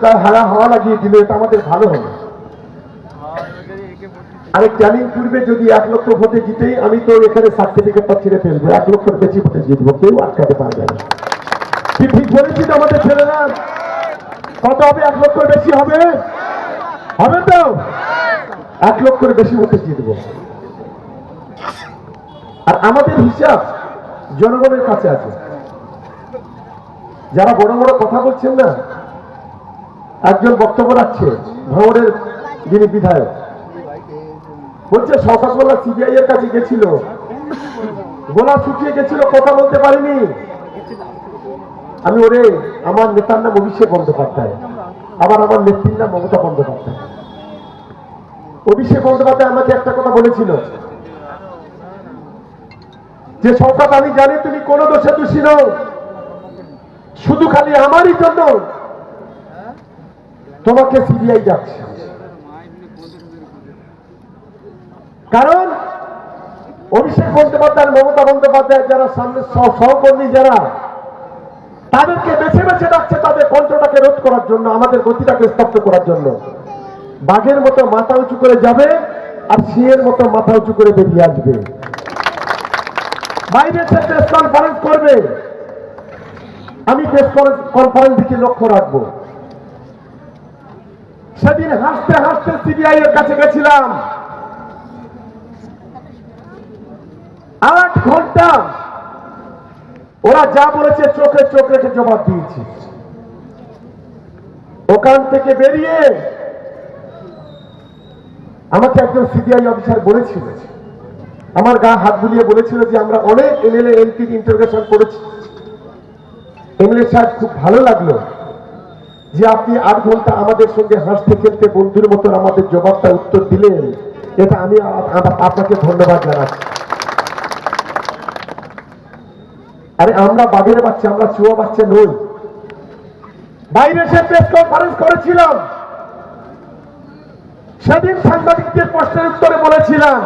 গায়ে হারা হাওয়া লাগিয়ে দিল, এটা আমাদের ভালো হবে। আরে ক্যানিং পূর্বে যদি 1 লক্ষ ভোটে জিতেই আমি তো এখানে সার্টিফিকেটটা ছিঁড়ে ফেলবো, 1 লক্ষের বেশি ভোটে জিতবো, কেউ আটকাতে পারবে না। কি ঠিক বলেছি তো আমাদের ছেলেরা? কত হবে? 1 লক্ষের বেশি হবে, হবে তো? 1 লক্ষের বেশি ভোটে জিতবো। আর আমাদের হিসাব জনগণের কাছে আছে। যারা বড় বড় কথা বলছেন না, একজন বক্তব্য রাখছে ভাঙড়ের যিনি বিধায়ক, বলছে শওকত মোল্লা সিবিআই এর কাছে গেছিল, গোলা শুকিয়ে গেছিল, কথা বলতে পারিনি। আমি ওরে, আমার নেতার নাম অভিষেক বন্দ্যোপাধ্যায়, আবার আমার নেত্রীর নাম মমতা বন্দ্যোপাধ্যায়। অভিষেক বন্দ্যোপাধ্যায় আমাকে একটা কথা বলেছিল যে শওকত, আমি জানি তুমি কোনো দোষে দোষী নও, শুধু খালি আমারই জন্য তোমাকে সিবিআই যাচ্ছে। কারণ অভিষেক বন্দ্যোপাধ্যায়, মমতা বন্দ্যোপাধ্যায় যারা সামনে সহকর্মী, যারা তাদেরকে বেছে বেছে ডাকছে তাদের কণ্ঠটাকে রোধ করার জন্য, আমাদের গতিটাকে স্তব্ধ করার জন্য। বাঘের মতো মাথা উঁচু করে যাবে আর সিংহের মতো মাথা উঁচু করে বেরিয়ে আসবে। বাইরে সে প্রেস কনফারেন্স করবে, আমি প্রেস কনফারেন্স দিকে লক্ষ্য রাখবো। সেদিন হাসতে হাসতে সিবিআই এর কাছে গেছিলাম, 8 ঘন্টা ওরা যা বলেছে চোখে চোখ রেখে জবাব দিয়েছি। ওখান থেকে বেরিয়ে আমাকে একজন সিবিআই অফিসার বলেছিল, আমার গা হাত বুলিয়ে বলেছিল যে আমরা অনেক এমএলএ এমপি ইন্টারোগেশন করেছি। এমএলএ সাহেব, খুব ভালো লাগলো যে আপনি 8 ঘন্টা আমাদের সঙ্গে হাসতে খেলতে বন্ধুর মতন আমাদের জবাবটা উত্তর দিলেন, এটা আমি আপনাকে ধন্যবাদ জানাচ্ছি। আরে আমরা বাঘের বাচ্চা, আমরা চুয়া বাচ্চা নই। বাইরে সে প্রেস কনফারেন্স করেছিলাম, সেদিন সাংবাদিকদের প্রশ্নের উত্তরে বলেছিলাম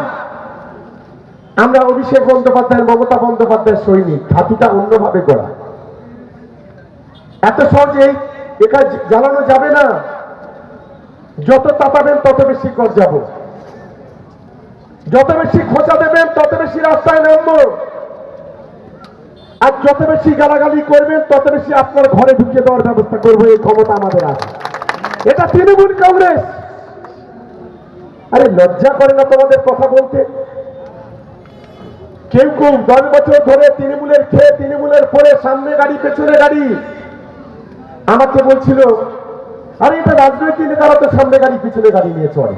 আমরা অভিষেক বন্দ্যোপাধ্যায়, মমতা বন্দ্যোপাধ্যায়ের সৈনিক, ধাতুটা অন্যভাবে করা। এত সহজে একা জ্বালানো যাবে না, যত তাপাবেন তত বেশি গর্জাবো, যত বেশি খোঁচা দেবেন তত বেশি রাস্তায় নামবো, আর যত বেশি গালাগালি করবেন তত বেশি আপনার ঘরে ঢুকে দেওয়ার ব্যবস্থা করবো। এই ক্ষমতা আমাদের আছে। এটা তৃণমূল কংগ্রেস। আরে লজ্জা করে না তোমাদের কথা বলতে? কেউ কেউ 10 বছর ধরে তৃণমূলের খেয়ে, তৃণমূলের পরে, সামনে গাড়ি পেছনে গাড়ি, আমাকে বলছিল আরে এটা রাজনৈতিক নেতারা তো সামনে গাড়ি পিছনে গাড়ি নিয়ে চলে।